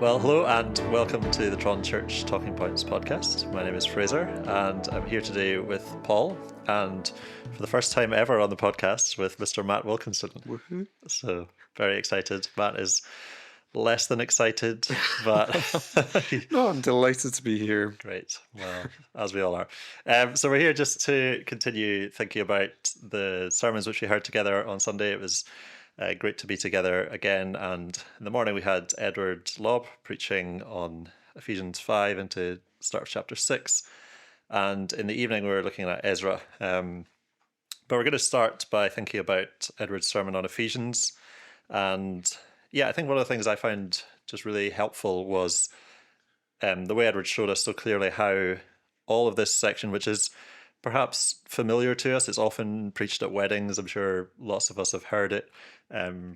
Well, hello and welcome to the Tron Church Talking Points podcast. My name is Fraser and I'm here today with Paul and for the first time ever on the podcast with Mr. Matt Wilkinson. Woohoo. So very excited. Matt is less than excited, but No, I'm delighted to be here. great. Well, as we all are. So we're here just to continue thinking about the sermons which we heard together on Sunday. It was great to be together again. And in the morning we had Edward Lobb preaching on Ephesians 5 into start of chapter 6. And in the evening we were looking at Ezra. But we're going to start by thinking about Edward's sermon on Ephesians. And yeah, I think one of the things I found just really helpful was the way Edward showed us so clearly how all of this section, which is perhaps familiar to us, it's often preached at weddings. I'm sure lots of us have heard it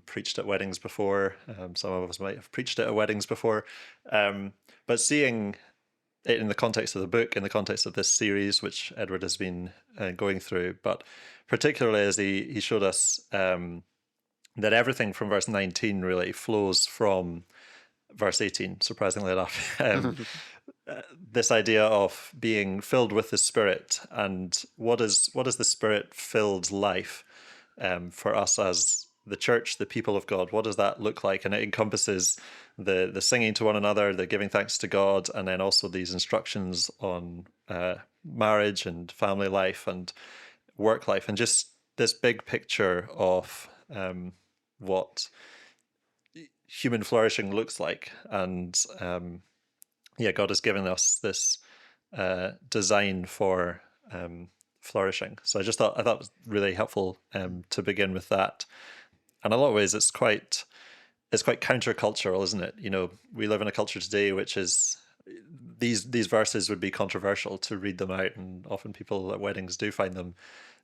preached at weddings before. Some of us might have preached it at weddings before. But seeing it in the context of the book, in the context of this series, which Edward has been going through, but particularly as he showed us that everything from verse 19 really flows from verse 18, surprisingly enough. This idea of being filled with the Spirit, and what is the Spirit-filled life for us as the church, the people of God? What does that look like? And it encompasses the singing to one another, the giving thanks to God, and then also these instructions on marriage and family life and work life, and just this big picture of what human flourishing looks like. And God has given us this design for flourishing. So I thought it was really helpful to begin with that. And in a lot of ways, it's quite countercultural, isn't it? You know, we live in a culture today which is these verses would be controversial to read them out, and often people at weddings do find them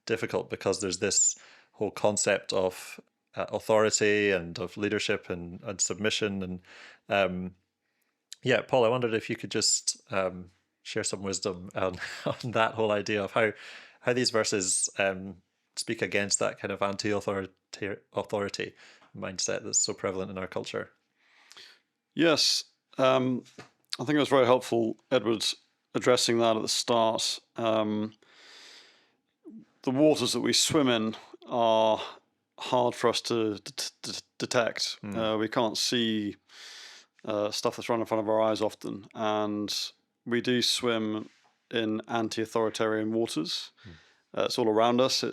difficult because there's this whole concept of authority and of leadership and submission. And Paul, I wondered if you could just share some wisdom on that whole idea of how these verses speak against that kind of anti-authority mindset that's so prevalent in our culture. Yes, I think it was very helpful, Edward, addressing that at the start. The waters that we swim in are hard for us to detect. We can't see stuff that's right in front of our eyes often, and we do swim in anti-authoritarian waters. It's all around us.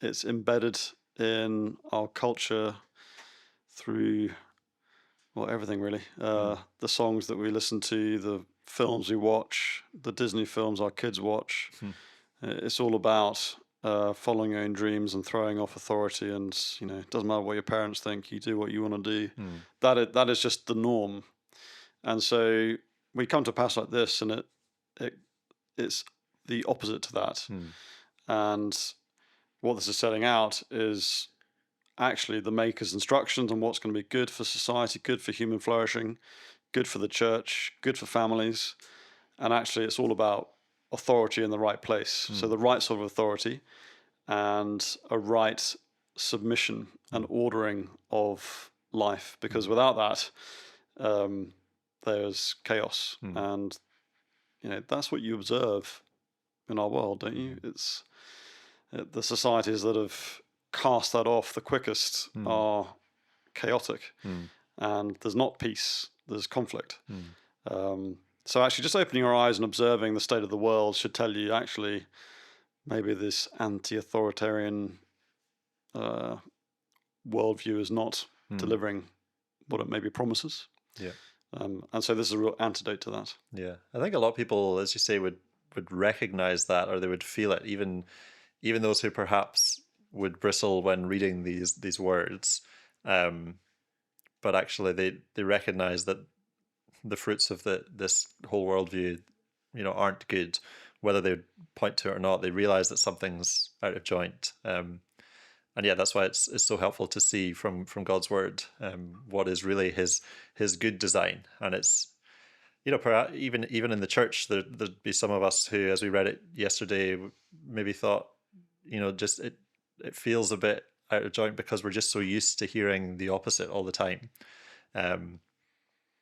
It's embedded in our culture through everything really. The songs that we listen to, the films we watch, the Disney films our kids watch. It's all about following your own dreams and throwing off authority, and it doesn't matter what your parents think, you do what you want to do. That is just the norm. And so we come to a passage like this, and it's the opposite to that. And what this is setting out is actually the Maker's instructions on what's going to be good for society, good for human flourishing, good for the church, good for families. And actually it's all about authority in the right place. So the right sort of authority and a right submission and ordering of life, because without that there's chaos. And that's what you observe in our world, don't you? It's the societies that have cast that off the quickest are chaotic, and there's not peace, there's conflict. So actually just opening your eyes and observing the state of the world should tell you actually maybe this anti-authoritarian worldview is not delivering what it maybe promises. And so this is a real antidote to that. I think a lot of people, as you say, would recognize that, or they would feel it, even those who perhaps would bristle when reading these words, but actually they recognize that the fruits of this whole worldview, aren't good, whether they point to it or not. They realize that something's out of joint, and that's why it's so helpful to see from God's word what is really His good design. And it's perhaps even in the church, there'd be some of us who, as we read it yesterday, maybe thought, just it feels a bit out of joint because we're just so used to hearing the opposite all the time.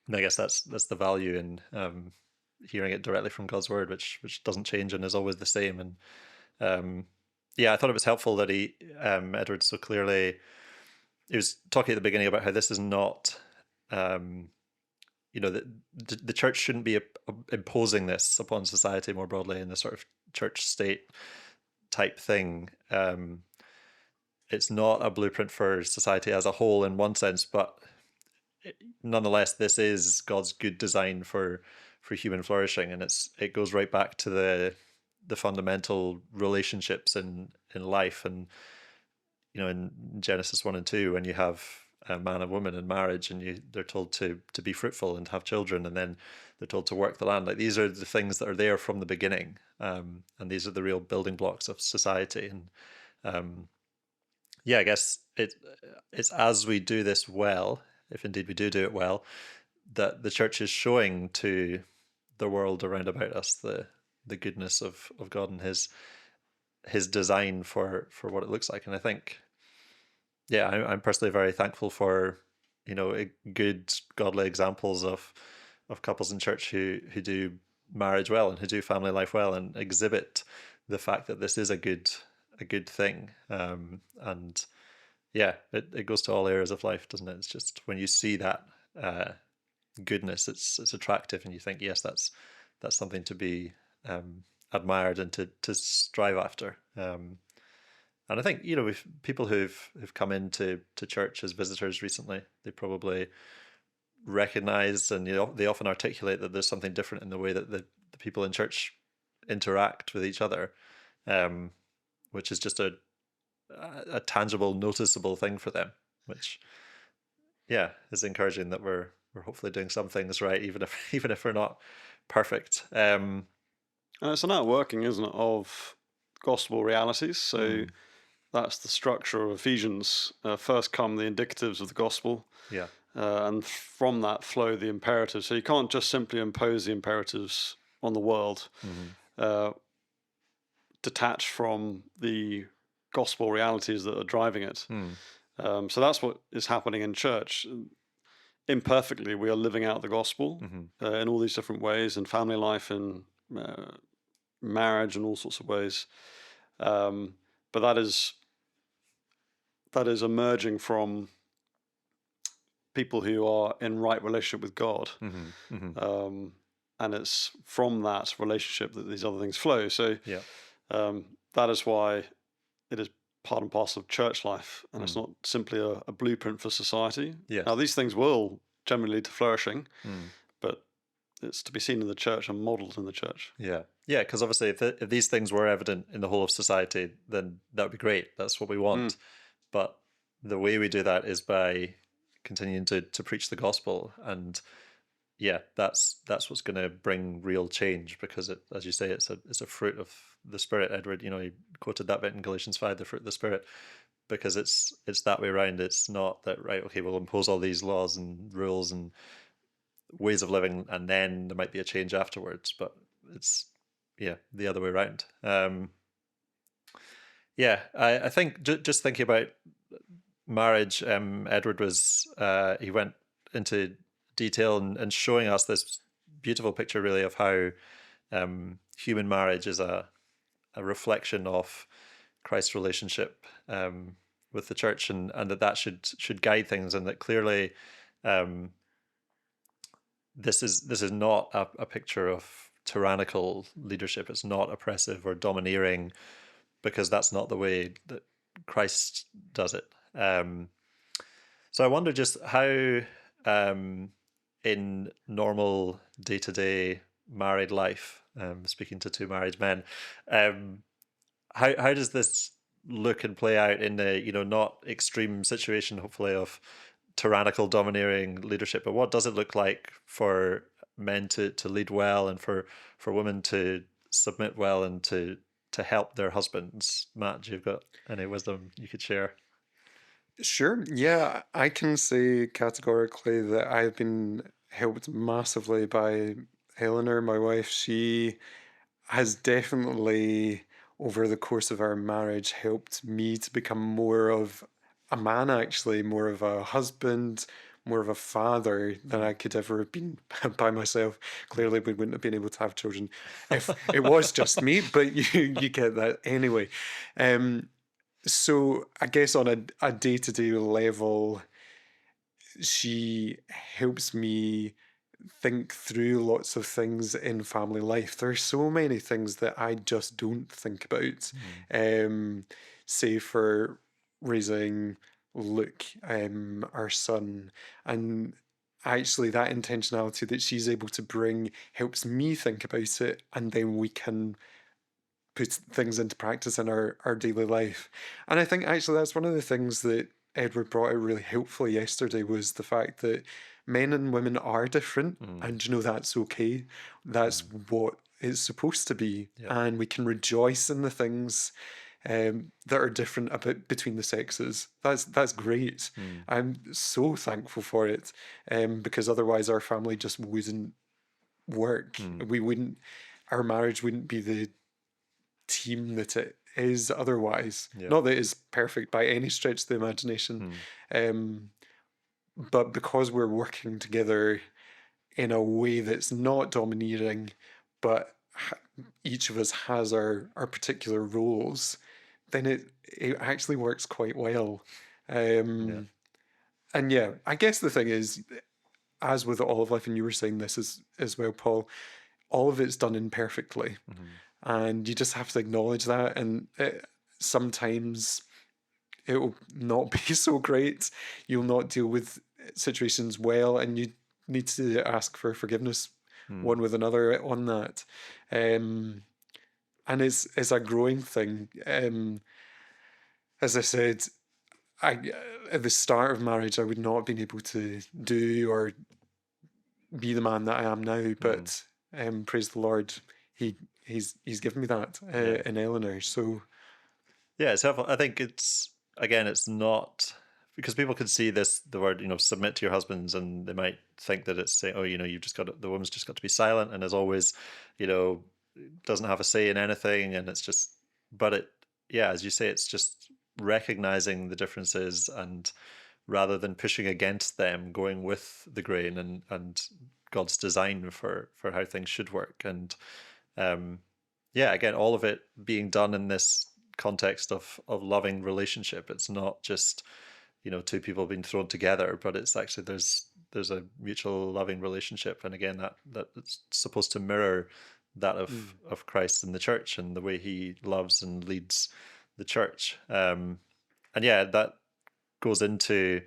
And I guess that's the value in hearing it directly from God's word, which doesn't change and is always the same. And um, yeah, I thought it was helpful that Edward, so clearly he was talking at the beginning about how this is not, um, the church shouldn't be imposing this upon society more broadly in the sort of church state type thing. It's not a blueprint for society as a whole in one sense, but nonetheless, this is God's good design for human flourishing, and it goes right back to the fundamental relationships in life. And in Genesis 1 and 2, when you have a man and woman in marriage, and they're told to be fruitful and have children, and then they're told to work the land. Like, these are the things that are there from the beginning, and these are the real building blocks of society. And yeah, I guess it's as we do this well, if indeed we do it well, that the church is showing to the world around about us the goodness of God and his design for what it looks like. And I think, yeah, I'm personally very thankful for good godly examples of couples in church who do marriage well and who do family life well and exhibit the fact that this is a good thing. And yeah, it goes to all areas of life, doesn't it? It's just when you see that goodness, it's attractive, and you think, yes, that's something to be admired and to strive after. And I think, with people who've come into church as visitors recently, they probably recognize, and they often articulate that there's something different in the way that the people in church interact with each other, which is just a tangible, noticeable thing for them, which, yeah, is encouraging that we're hopefully doing some things right, even if even if we're not perfect. And it's an outworking, isn't it, of gospel realities. So Mm, that's the structure of Ephesians. First come the indicatives of the gospel, yeah. and from that flow the imperatives. So you can't just simply impose the imperatives on the world, Hmm. uh, detached from the gospel realities that are driving it. Mm, So that's what is happening in church. Imperfectly, we are living out the gospel hmm. in all these different ways, in family life, in marriage, and all sorts of ways. But that is emerging from people who are in right relationship with God. Hmm. Hmm. Um, and it's from that relationship that these other things flow. So Yeah. that is why it is part and parcel of church life, and it's Mm, not simply a blueprint for society. Now, yes. these things will generally lead to flourishing, Mm, but it's to be seen in the church and modeled in the church. yeah. Yeah, because obviously, if these things were evident in the whole of society, then that would be great. That's what we Mm. want. But the way we do that is by continuing to preach the gospel. And yeah, that's what's going to bring real change, because as you say, it's a fruit of the Spirit. Edward, you quoted that bit in Galatians 5, the fruit of the Spirit, because it's that way around. It's not that, right, okay, we'll impose all these laws and rules and ways of living, and then there might be a change afterwards. But it's, yeah, the other way around. Yeah, I think just thinking about marriage, Edward he went into detail and showing us this beautiful picture, really, of how human marriage is a reflection of Christ's relationship with the church, and that should guide things, and that clearly um, this is not a picture of tyrannical leadership. It's not oppressive or domineering, because that's not the way that Christ does it. So I wonder just how, in normal day-to-day married life, speaking to two married men, um, how does this look and play out in the not extreme situation, hopefully, of tyrannical domineering leadership, but what does it look like for men to lead well, and for women to submit well, and to help their husbands? Matt, you've got any wisdom you could share? Sure. Yeah, I can say categorically that I've been helped massively by Eleanor, my wife. She has definitely, over the course of our marriage, helped me to become more of a man, actually, more of a husband, more of a father than I could ever have been by myself. Clearly, we wouldn't have been able to have children if it was just me, but you get that anyway. So I guess on a day-to-day level, she helps me think through lots of things in family life. There are so many things that I just don't think about. Say for raising Luke, our son, and actually that intentionality that she's able to bring helps me think about it, and then we can put things into practice in our daily life. And I think actually that's one of the things that Edward brought out really helpfully yesterday, was the fact that men and women are different, and that's okay. That's what it's supposed to be. Yeah. And we can rejoice in the things that are different about between the sexes. That's great. I'm so thankful for it, because otherwise our family just wouldn't work. We wouldn't. Our marriage wouldn't be the team that it is otherwise. Yeah. Not that it's perfect by any stretch of the imagination, but because we're working together in a way that's not domineering, but each of us has our particular roles, then it actually works quite well. And yeah, I guess the thing is, as with all of life, and you were saying this as well, Paul, all of it's done imperfectly. And you just have to acknowledge that. And sometimes it will not be so great. You'll not deal with situations well, and you need to ask for forgiveness one with another on that. And it's a growing thing. As I said, at the start of marriage, I would not have been able to do or be the man that I am now, but praise the Lord, he's given me that in Eleanor. So Yeah, it's helpful. I think it's not, because people can see the word, submit to your husbands, and they might think that it's saying, oh, you've just the woman's just got to be silent and as always, doesn't have a say in anything, and it's just, but as you say, it's just recognizing the differences, and rather than pushing against them, going with the grain and God's design for how things should work. And again, all of it being done in this context of loving relationship. It's not just two people being thrown together, but it's actually there's a mutual loving relationship, and again that it's supposed to mirror that of Christ and the church and the way he loves and leads the church. And that goes into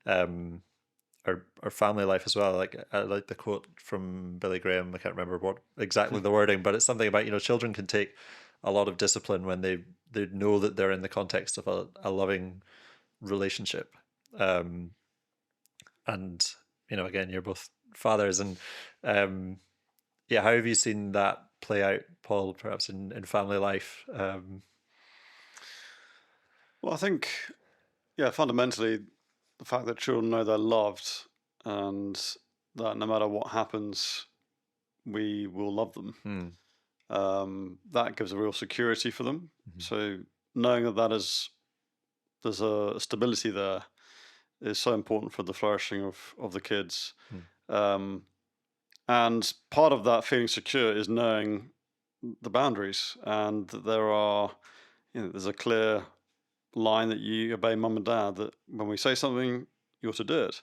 our family life as well. Like, I like the quote from Billy Graham. I can't remember what exactly the wording, but it's something about children can take a lot of discipline when they know that they're in the context of a loving relationship. And again, you're both fathers, and how have you seen that play out, Paul, perhaps in family life? Well, I think, fundamentally, the fact that children know they're loved, and that no matter what happens, we will love them. That gives a real security for them. So knowing there's a stability there is so important for the flourishing of the kids. And part of that feeling secure is knowing the boundaries, and that there's a clear line that you obey mum and dad, that when we say something, you ought to do it.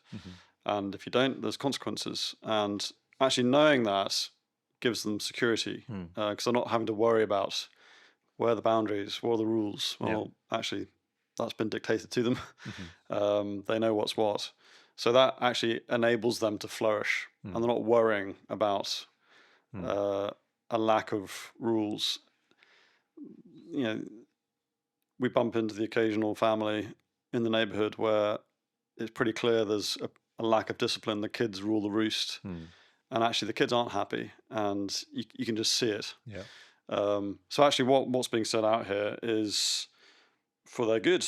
And if you don't, there's consequences. And actually knowing that gives them security, because they're not having to worry about where are the boundaries, what are the rules. Well, actually, that's been dictated to them. They know what's what. So that actually enables them to flourish, and they're not worrying about a lack of rules. We bump into the occasional family in the neighborhood where it's pretty clear there's a lack of discipline. The kids rule the roost, and actually the kids aren't happy, and you can just see it. So actually what's being said out here is for their good.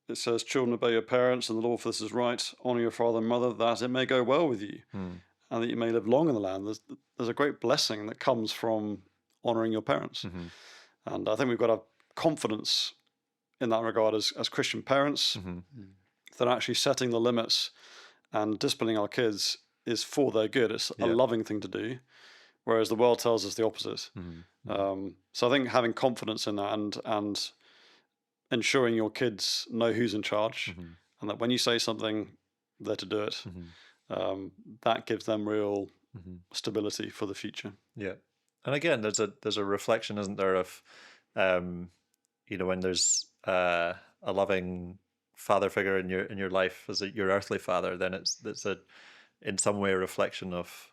It says, children, obey your parents, and the law for this is right. Honor your father and mother, that it may go well with you, and that you may live long in the land. There's a great blessing that comes from honoring your parents. And I think we've got a confidence in that regard as Christian parents, that actually setting the limits and disciplining our kids is for their good. It's a Yeah. loving thing to do, whereas the world tells us the opposite. So I think having confidence in that and ensuring your kids know who's in charge, and that when you say something, they're to do it. That gives them real stability for the future. Yeah, and again, there's a reflection, isn't there, of when there's a loving father figure in your life as your earthly father, then it's a in some way a reflection of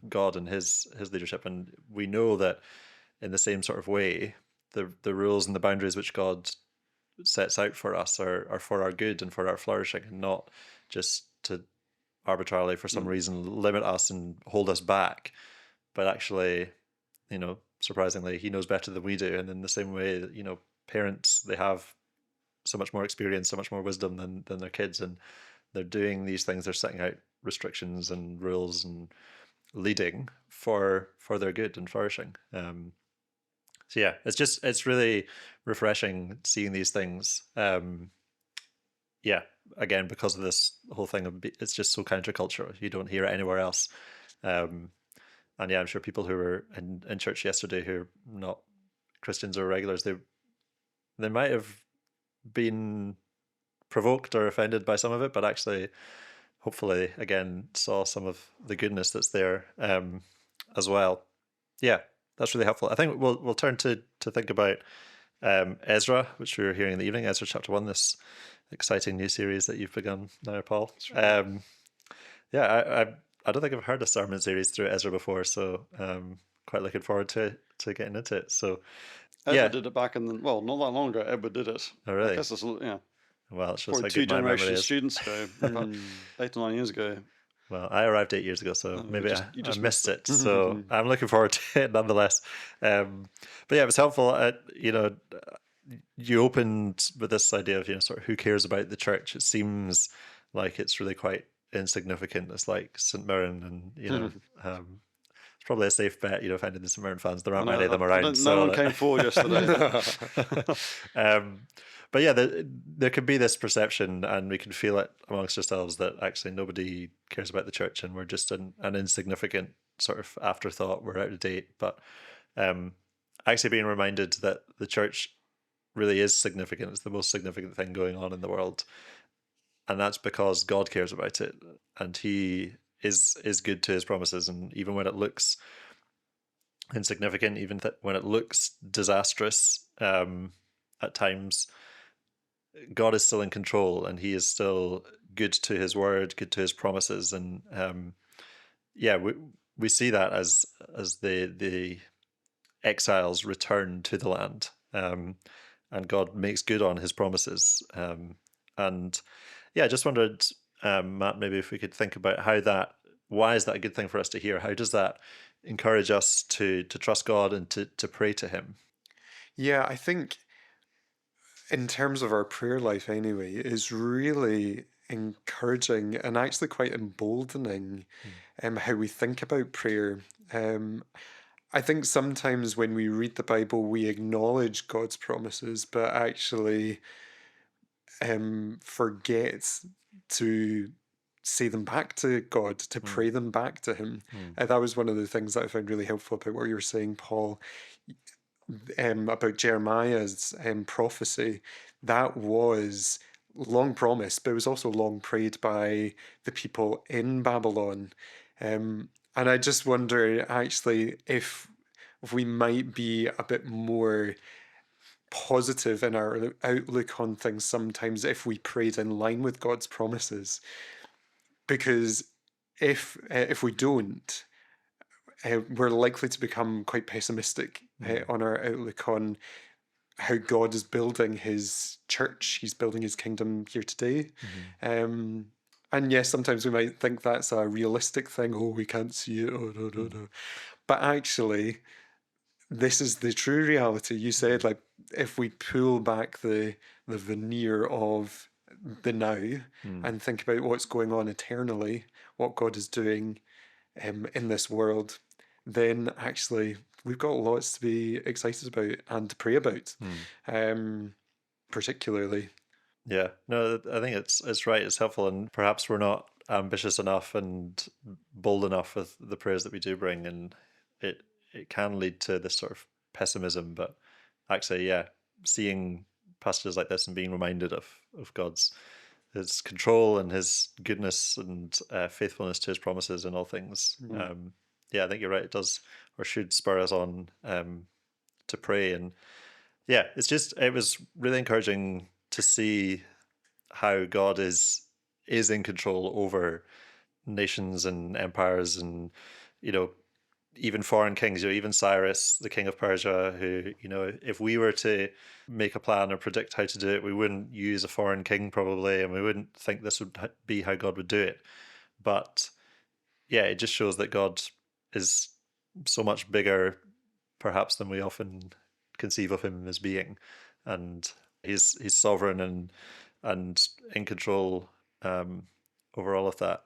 God and his leadership, and we know that in the same sort of way, the rules and the boundaries which God sets out for us are for our good and for our flourishing, and not just to arbitrarily for some reason limit us and hold us back, but actually, surprisingly, he knows better than we do. And in the same way that, parents, they have so much more experience, so much more wisdom than their kids, and they're doing these things, they're setting out restrictions and rules and leading for their good and flourishing. So yeah, it's really refreshing seeing these things. Yeah, again, because of this whole thing of it's just so countercultural. You don't hear it anywhere else. And yeah, I'm sure people who were in church yesterday who are not Christians or regulars, they might have been provoked or offended by some of it, but actually, hopefully, again, saw some of the goodness that's there as well. Yeah, that's really helpful. I think we'll turn to think about Ezra, which we were hearing in the evening, Ezra chapter 1, this exciting new series that you've begun now, Paul. Yeah, I don't think I've heard a sermon series through Ezra before, so quite looking forward to getting into it. So Edward yeah, did it back not that long ago. Edward did it. Oh, really? I guess it's, Well, it shows probably how two good my memory generations of is. students ago, about 8 or 9 years ago. Well, I arrived 8 years ago, so Oh, maybe you I just missed missed it. So I'm looking forward to it nonetheless. But yeah, it was helpful. You opened with this idea of sort of who cares about the church. It seems like it's really quite insignificant. It's like St. Mirren, and it's probably a safe bet. If any of the St. Mirren fans, there aren't many of them around. No one came forward yesterday. But yeah, there can be this perception, and we can feel it amongst ourselves, that actually nobody cares about the church, and we're just an insignificant sort of afterthought. We're out of date. But actually being reminded that the church really is significant. It's the most significant thing going on in the world, and that's because God cares about it, and He is good to His promises, and even when it looks insignificant, even when it looks disastrous at times, God is still in control, and He is still good to His word, good to His promises, and yeah, we see that as the exiles return to the land, and God makes good on His promises, and yeah, I just wondered, Matt, maybe if we could think about why is that a good thing for us to hear? How does that encourage us to trust God and to pray to Him? Yeah, I think in terms of our prayer life anyway, is really encouraging and actually quite emboldening how we think about prayer. I think sometimes when we read the Bible, we acknowledge God's promises, but actually forget to say them back to God, to pray them back to Him. That was one of the things that I found really helpful about what you were saying, Paul, about Jeremiah's prophecy. That was long promised, but it was also long prayed by the people in Babylon. And I just wonder, actually, if we might be a bit more positive in our outlook on things sometimes if we prayed in line with God's promises. Because if we don't, we're likely to become quite pessimistic on our outlook on how God is building His church. He's building His kingdom here today. And yes, sometimes we might think that's a realistic thing. Oh, we can't see it. Oh, no, no, no. But actually, this is the true reality. You said, like, if we pull back the veneer of the now and think about what's going on eternally, what God is doing in this world, then actually we've got lots to be excited about and to pray about, particularly. Yeah, no, I think it's right. It's helpful, and perhaps we're not ambitious enough and bold enough with the prayers that we do bring, and it it can lead to this sort of pessimism. But actually, yeah, seeing passages like this and being reminded of God's his control and his goodness and faithfulness to his promises in all things. Yeah, I think you're right. It does or should spur us on to pray, and yeah, it was really encouraging to see how God is in control over nations and empires and you know even foreign kings, even Cyrus, the king of Persia, who, if we were to make a plan or predict how to do it, we wouldn't use a foreign king probably, and we wouldn't think this would be how God would do it. But yeah, it just shows that God is so much bigger, perhaps, than we often conceive of him as being, and he's sovereign and in control over all of that.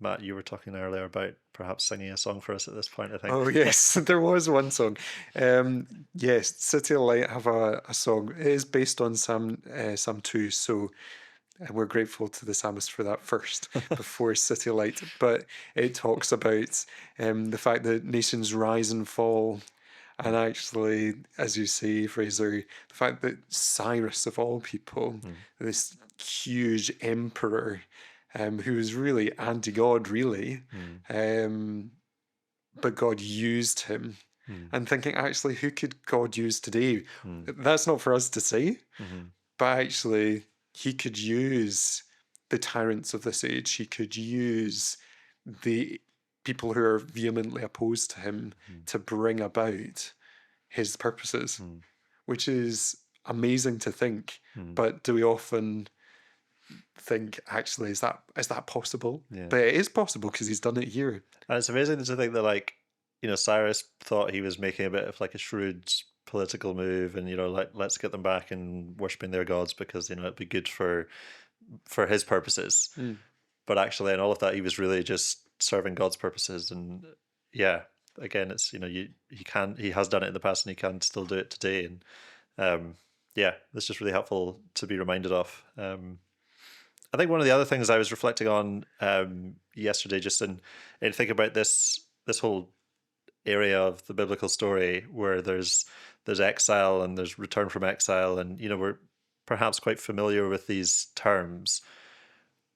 Matt, you were talking earlier about perhaps singing a song for us at this point, I think. Oh yes, there was one song. Yes, City of Light have a song. It is based on Psalm 2, so we're grateful to the psalmist for that first before City of Light. But it talks about the fact that nations rise and fall. And actually, as you say, Fraser, the fact that Cyrus, of all people, this huge emperor, who was really anti-God, really, but God used him. And thinking, actually, who could God use today? That's not for us to say, but actually, he could use the tyrants of this age. He could use the people who are vehemently opposed to him to bring about his purposes, which is amazing to think. But do we often think, actually, is that possible? Yeah. But it is possible because he's done it here. And it's amazing to think that, like, Cyrus thought he was making a bit of like a shrewd political move, and like, let's get them back and worshiping their gods because it'd be good for his purposes. But actually, in all of that, he was really just serving God's purposes. And yeah, again, it's he has done it in the past, and he can still do it today. And yeah, it's just really helpful to be reminded of. I think one of the other things I was reflecting on yesterday, just in thinking about this whole area of the biblical story where there's exile and there's return from exile, and we're perhaps quite familiar with these terms,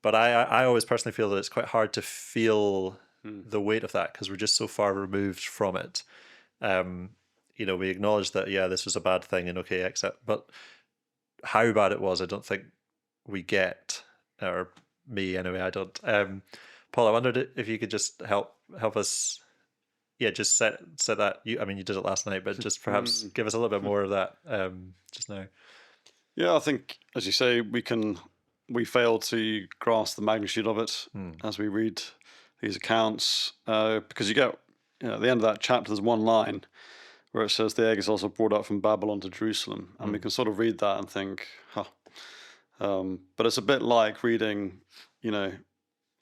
but I always personally feel that it's quite hard to feel the weight of that because we're just so far removed from it. We acknowledge that, yeah, this was a bad thing, and okay, except, but how bad it was, I don't think we get, or me anyway, I don't. Paul, I wondered if you could just help us, yeah, just set that. You did it last night, but just perhaps give us a little bit more of that just now. Yeah, I think, as you say, we fail to grasp the magnitude of it as we read these accounts, because you get, at the end of that chapter, there's one line where it says the exiles are brought up from Babylon to Jerusalem, and we can sort of read that and think, but it's a bit like reading,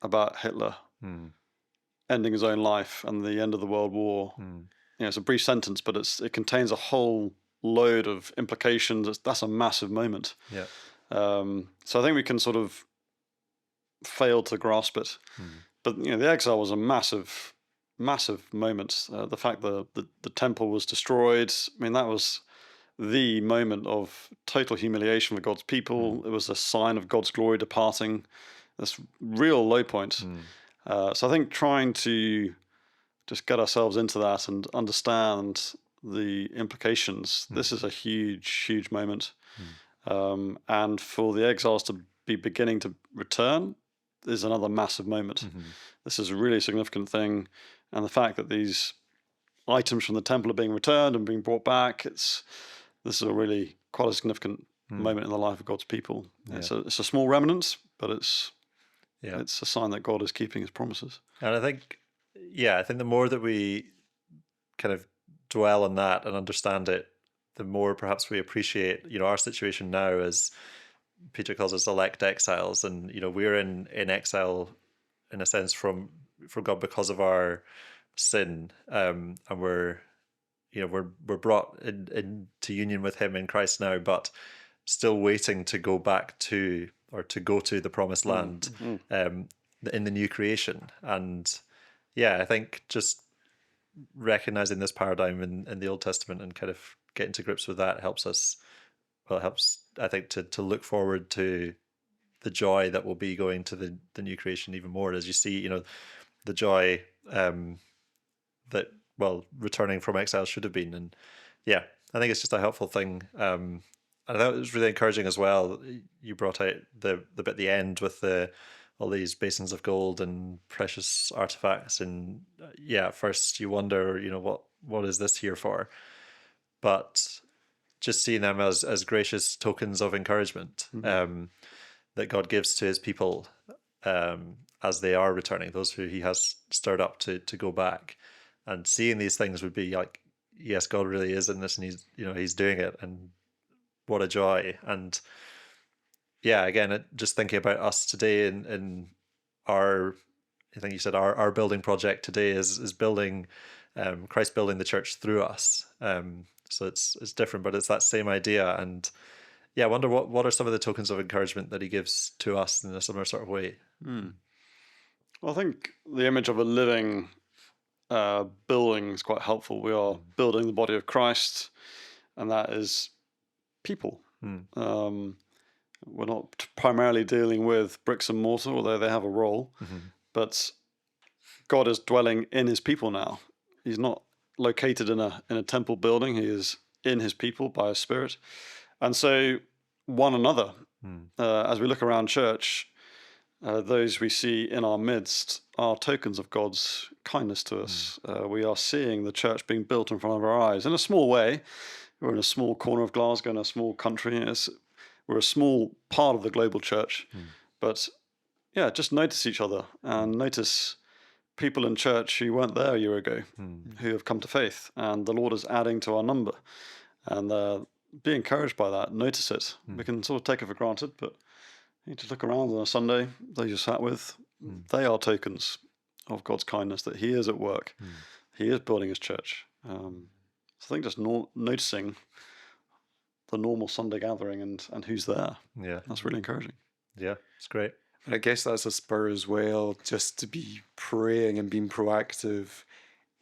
about Hitler ending his own life and the end of the World War. It's a brief sentence, but it contains a whole load of implications. That's a massive moment. Yeah. So I think we can sort of fail to grasp it. But the exile was a massive moment. The fact that the temple was destroyed, that was the moment of total humiliation for God's people. It was a sign of God's glory departing. This real low point. So I think trying to just get ourselves into that and understand the implications. This is a huge moment. And for the exiles to be beginning to return is another massive moment. This is a really significant thing. And the fact that these items from the temple are being returned and being brought back, this is a really quite a significant moment in the life of God's people. Yeah. It's a small remnant, but it's a sign that God is keeping his promises. And I think the more that we kind of dwell on that and understand it, the more perhaps we appreciate, our situation now as Peter calls us elect exiles, and we're in exile in a sense from God because of our sin, and we're brought into union with him in Christ now, but still waiting to go back to, or to go to the promised land in the new creation. And yeah, I think just recognizing this paradigm in the Old Testament and kind of getting to grips with that helps us, well, it helps, I think, to look forward to the joy that will be going to the new creation even more, as you see, the joy that, well, returning from exile should have been. And yeah, I think it's just a helpful thing. And I thought it was really encouraging as well. You brought out the bit at the end with all these basins of gold and precious artifacts, and yeah, at first you wonder, what is this here for? But just seeing them as gracious tokens of encouragement that God gives to his people as they are returning, those who he has stirred up to go back. And seeing these things would be like, yes, God really is in this, and he's doing it, and what a joy. And yeah, again, just thinking about us today in our, I think you said our building project today is building, Christ building the church through us. So it's different, but it's that same idea. And yeah, I wonder what are some of the tokens of encouragement that he gives to us in a similar sort of way. Well, I think the image of a living building is quite helpful. We are building the body of Christ, and that is people. We're not primarily dealing with bricks and mortar, although they have a role, but God is dwelling in his people now. He's not located in a temple building. He is in his people by his Spirit. And so one another, as we look around church, those we see in our midst are tokens of God's kindness to us. We are seeing the church being built in front of our eyes in a small way. We're in a small corner of Glasgow, in a small country. We're a small part of the global church. But yeah, just notice each other and notice people in church who weren't there a year ago, who have come to faith, and the Lord is adding to our number. And be encouraged by that. Notice it. We can sort of take it for granted, but you need to look around on a Sunday, those you sat with, they are tokens of God's kindness, that he is at work. He is building his church. So I think just noticing the normal Sunday gathering and who's there. Yeah. That's really encouraging. Yeah, it's great. And I guess that's a spur as well, just to be praying and being proactive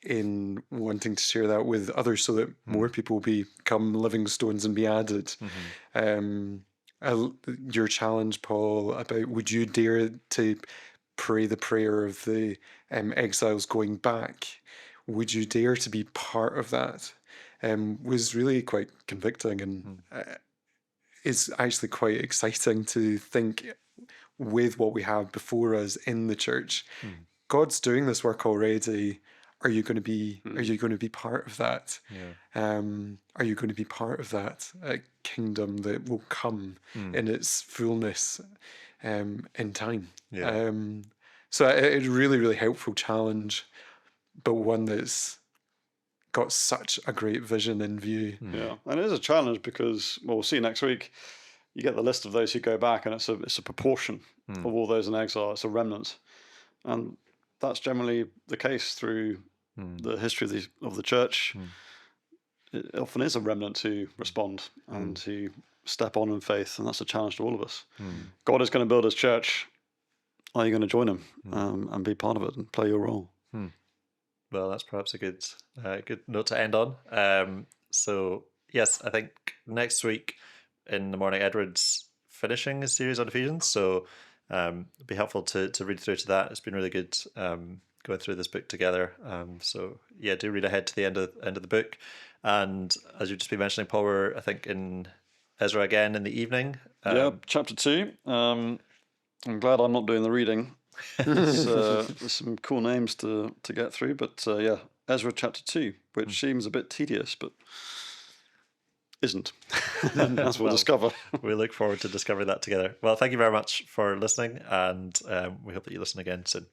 in wanting to share that with others so that more people become living stones and be added. Your challenge, Paul, about would you dare to pray the prayer of the exiles going back? Would you dare to be part of that? Was really quite convicting, and it's actually quite exciting to think with what we have before us in the church. God's doing this work already. Are you going to be part of that? Are you going to be part of that kingdom that will come in its fullness in time? So it's a really, really helpful challenge, but one that's got such a great vision in view. Yeah, and it is a challenge because, well, we'll see next week. You get the list of those who go back, and it's a proportion of all those in exile. It's a remnant, and that's generally the case through the history of the church. It often is a remnant who respond and who step on in faith, and that's a challenge to all of us. God is going to build his church. Are you going to join him and be part of it and play your role? Well, that's perhaps a good note to end on. So yes, I think next week in the morning, Edward's finishing his series on Ephesians, so it'd be helpful to read through to that. It's been really good going through this book together. So yeah, do read ahead to the end of the book. And as you've just been mentioning, Paul, we're I think in Ezra again in the evening. Chapter 2. I'm glad I'm not doing the reading. There's some cool names to get through, but Ezra chapter 2, which seems a bit tedious, but isn't. As we'll discover. We look forward to discovering that together. Well, thank you very much for listening, and we hope that you listen again soon.